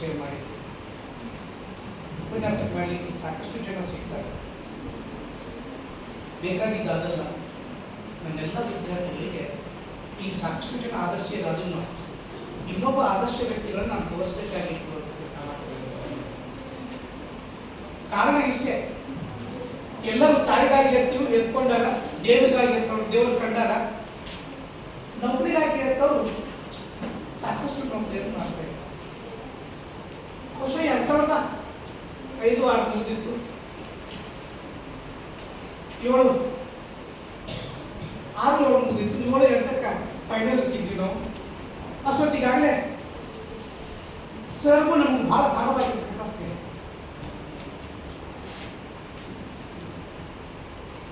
ಪರಿಚಯ ಮಾಡಿ ಉಪನ್ಯಾಸ ಮಾಡಲಿಕ್ಕೆ ಸಾಕಷ್ಟು ಜನ ಸಿಗ್ತಾರೆ. ಬೇಕಾಗಿದ್ದಲ್ಲ, ನನ್ನೆಲ್ಲ ವಿದ್ಯಾರ್ಥಿಗಳಿಗೆ ಈ ಸಾಕಷ್ಟು ಜನ ಆದರ್ಶ ಇದೆ, ಅದನ್ನು ಇನ್ನೊಬ್ಬ ಆದರ್ಶ ವ್ಯಕ್ತಿಗಳನ್ನು ನಾನು ತೋರಿಸಬೇಕಾಗಿತ್ತು ಅಂತ ಕಾರಣ ಇಷ್ಟೇ. ಎಲ್ಲರೂ ತಾಯಿಗಾಗಿ ಎತ್ತರು ಎತ್ಕೊಂಡಾರ, ದೇವರಿಗಾಗಿ ಎತ್ತವರು ದೇವರು ಕಂಡಾರ, ನೌಕರಿಗಾಗಿ ಎತ್ತವರು ಸಾಕಷ್ಟು ನೌಕರಿಯನ್ನು ಮಾಡ್ತಾ ಇದ್ದಾರೆ. ವರ್ಷ 2005-6 ಮುಗಿದಿತ್ತು, 7-6 ಮುಗಿದಿತ್ತು, 7-8 ಫೈನಲ್ ಇಕ್ಕಿದ್ವಿ ನಾವು. ಅಷ್ಟೊತ್ತಿಗಾಗಲೇ ಸರ್ಗೂ ನಮ್ಗೆ ಬಹಳ ಭಾಗವಾಗಿತ್ತು ಕೆಪಾಸಿಟಿ.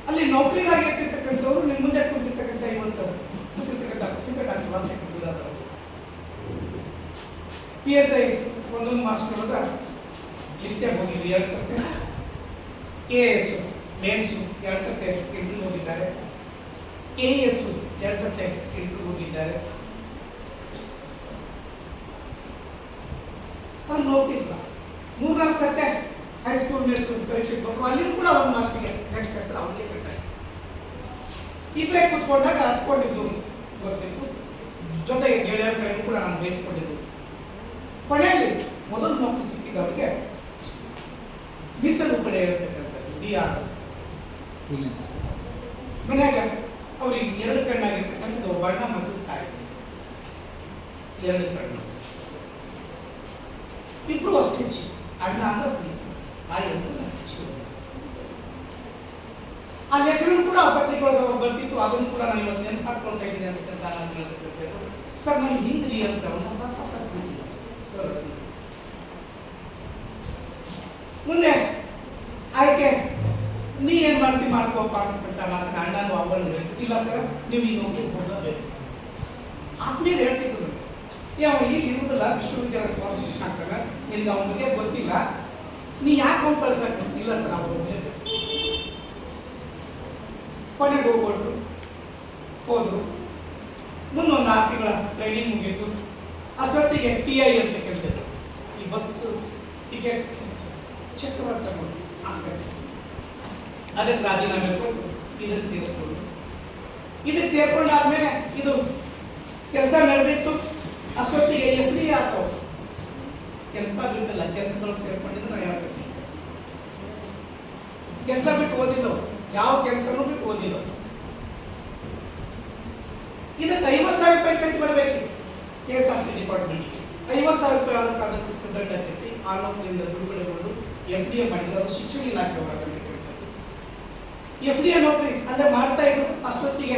ಅಲ್ಲಿ ನೌಕರಿಗಾಗಿ ಇರ್ತಿರ್ತಕ್ಕಂಥವ್ರು ನಿಮ್ಮ ಮುಂದೆ ಕುಂತಿರ್ತಕ್ಕಂಥ ಇವತ್ತು ಕೂತಿರ್ತಕ್ಕಂಥ ಡಾಕ್ಟರ್ ವಾಸೇಕರ್ ಗುರುರಾದವರು PSI ಒಂದೊಂದು ಮಾರ್ಕ್ಸ್ನೊಳಗೆ ಲಿಸ್ಟೇ ಹೋಗಿದ್ವಿ 2 ಸರ್ತಿ. KAS ಮೇನ್ಸು 2 ಸರ್ತಿ ಇಂಟರ್ವ್ಯೂ ಹೋಗಿದ್ದಾರೆ. KES 2 ಸರ್ತಿ ಇಂಟರ್ವ್ಯೂ ಹೋಗಿದ್ದಾರೆ. ನಾನು ನೋಡ್ತಿಲ್ಲ 3-4 ಸರ್ತಿ ಹೈಸ್ಕೂಲ್ ನೆಕ್ಸ್ಟ್ ಪರೀಕ್ಷೆ ಬಂದು ಅಲ್ಲಿನೂ ಕೂಡ ಒಂದು ಮಾಸ್ಟಿಗೆ ನೆಕ್ಸ್ಟ್ ಹೆಸರು ಅವನಿಗೆ ಕಟ್ಟಾರೆ. ಇಬ್ಬರೇ ಕೂತ್ಕೊಂಡಾಗ ಹತ್ಕೊಂಡಿದ್ದು ಗೊತ್ತಿತ್ತು, ಜೊತೆಗೆ ಗೆಳೆಯರ ಕಡೆಯೂ ಕೂಡ ನಾನು ಬಯಸ್ಕೊಂಡಿದ್ದು. ಕೊನೆಯಲ್ಲಿ ಮೊದಲು ನೌಕರಿ ಸಿಕ್ಕಿದವರಿಗೆ ಮೀಸಲು ಪಡೆ ಇರತಕ್ಕಂಥದ್ದು DR ಪೊಲೀಸ್ ಮನ್ಯಾಗ ಅವ್ರಿಗೆ 2 ಕಣ್ಣಾಗಿರ್ತಕ್ಕಂಥದ್ದು ಬಣ್ಣ ಮತ್ತು ತಾಯಿ, 2 ಕಣ್ಣು, ಇಬ್ರು ಅಷ್ಟೇ ಅಣ್ಣ ಅಂದ್ರೆ ಪ್ರೀತಿ, ತಾಯಿ ಅಂದ್ರೆ ಆ ಲೆಕ್ಕನೂ ಕೂಡ ಪತ್ರಿಕೆಗಳು ಬರ್ತಿತ್ತು. ಅದನ್ನು ಕೂಡ ನಾನು ಇವತ್ತು ನೆನಪು ಮಾಡ್ಕೊಳ್ತಾ ಇದ್ದೀನಿ ಅಂತಕ್ಕಂಥ ನಾನು ಹೇಳ್ತಿರ್ತೇನೆ. ಸರ್ ನನಗೆ ಹಿಂದ್ರಿ ಅಂತ ಒಂದು ಸರ್ ಸರ್ ಮುಂದೆ ಆಯ್ಕೆ ನೀ ಏನು ಮಾಡ್ತೀವಿ ಮಾಡ್ಕೋಪ್ಪ ಅಂತಕ್ಕಂಥ ಮಾತನ್ನ ಅಣ್ಣನೂ ಅವನು ಹೇಳ್ತಿದ್ರು. ಇಲ್ಲ ಸರ್ ನೀವು ಈ ನೌಕರಿ ಹೋಗಬೇಕು ಆದ್ಮೇಲೆ ಹೇಳ್ತಿದ್ರು. ಯಾವ ಇಲ್ಲಿ ಇರುವುದಿಲ್ಲ, ವಿಶ್ವವಿದ್ಯಾಲಯ ಹಾಕ್ತಾನೆ, ನಿನಗೆ ಅವನ ಬಗ್ಗೆ ಗೊತ್ತಿಲ್ಲ, ನೀ ಯಾಕೆ ಅವ್ನು ಕಳ್ಸಕ್ಕೆ? ಇಲ್ಲ ಸರ್ ಅವ್ರು ಹೋಗಲೇಬೇಕು. ಕೊನೆಗೆ ಹೋಗ್ಬಿಟ್ರು, ಹೋದ್ರು. ಮುಂದೊಂದು 6 ತಿಂಗಳ ಟ್ರೈನಿಂಗ್ ಮುಗೀತು. ಅಷ್ಟೊತ್ತಿಗೆ TI ಅಂತ ಕೇಳ್ತಿದ್ರು, ಈ ಬಸ್ ಟಿಕೆಟ್ ಚೆಕ್ ಮಾಡ್ತಾರೆ, ಅದಕ್ಕೆ ರಾಜೀನಾಮೆ ಕೊಟ್ಟು ಇದಕ್ಕೆ ಸೇರಿಸ್ಕೊಂಡು, ಇದಕ್ಕೆ ಸೇರ್ಕೊಂಡಾದ್ಮೇಲೆ ಇದು ಕೆಲಸ ನಡೆದಿತ್ತು. ಅಷ್ಟೊತ್ತಿಗೆ FD ಆಗ್ತಾವ, ಕೆಲಸ ಬಿಟ್ಟಿಲ್ಲ, ಕೆಲಸದೊಳಗೆ ಸೇರ್ಕೊಂಡಿದ್ದು ನಾನು ಹೇಳ್ತೀನಿ. ಕೆಲಸ ಬಿಟ್ಟು ಓದಿಲ್ಲ, ಯಾವ ಕೆಲಸನೂ ಬಿಟ್ಟು ಓದಿಲ್ಲ. ಇದಕ್ಕೆ 50,000 ರೂಪಾಯಿ ಕಟ್ಟಿ ಬರಬೇಕು. KSRC ಡಿಪಾರ್ಟ್ಮೆಂಟ್ಗೆ 50,000 ರೂಪಾಯಿ ಅದಕ್ಕೆ ದಂಡ ಕಟ್ಟಿ ಆ ನೌಕರಿಯಿಂದ ಬಿಡುಗಡೆಗೊಂಡು FDA ಮಾಡಿದ್ರು. ಅದು ಶಿಕ್ಷಣ ಇಲಾಖೆ ಒಳಗೆ FDA ನೌಕರಿ ಅಲ್ಲೇ ಮಾಡ್ತಾ ಇದ್ರು. ಅಷ್ಟೊತ್ತಿಗೆ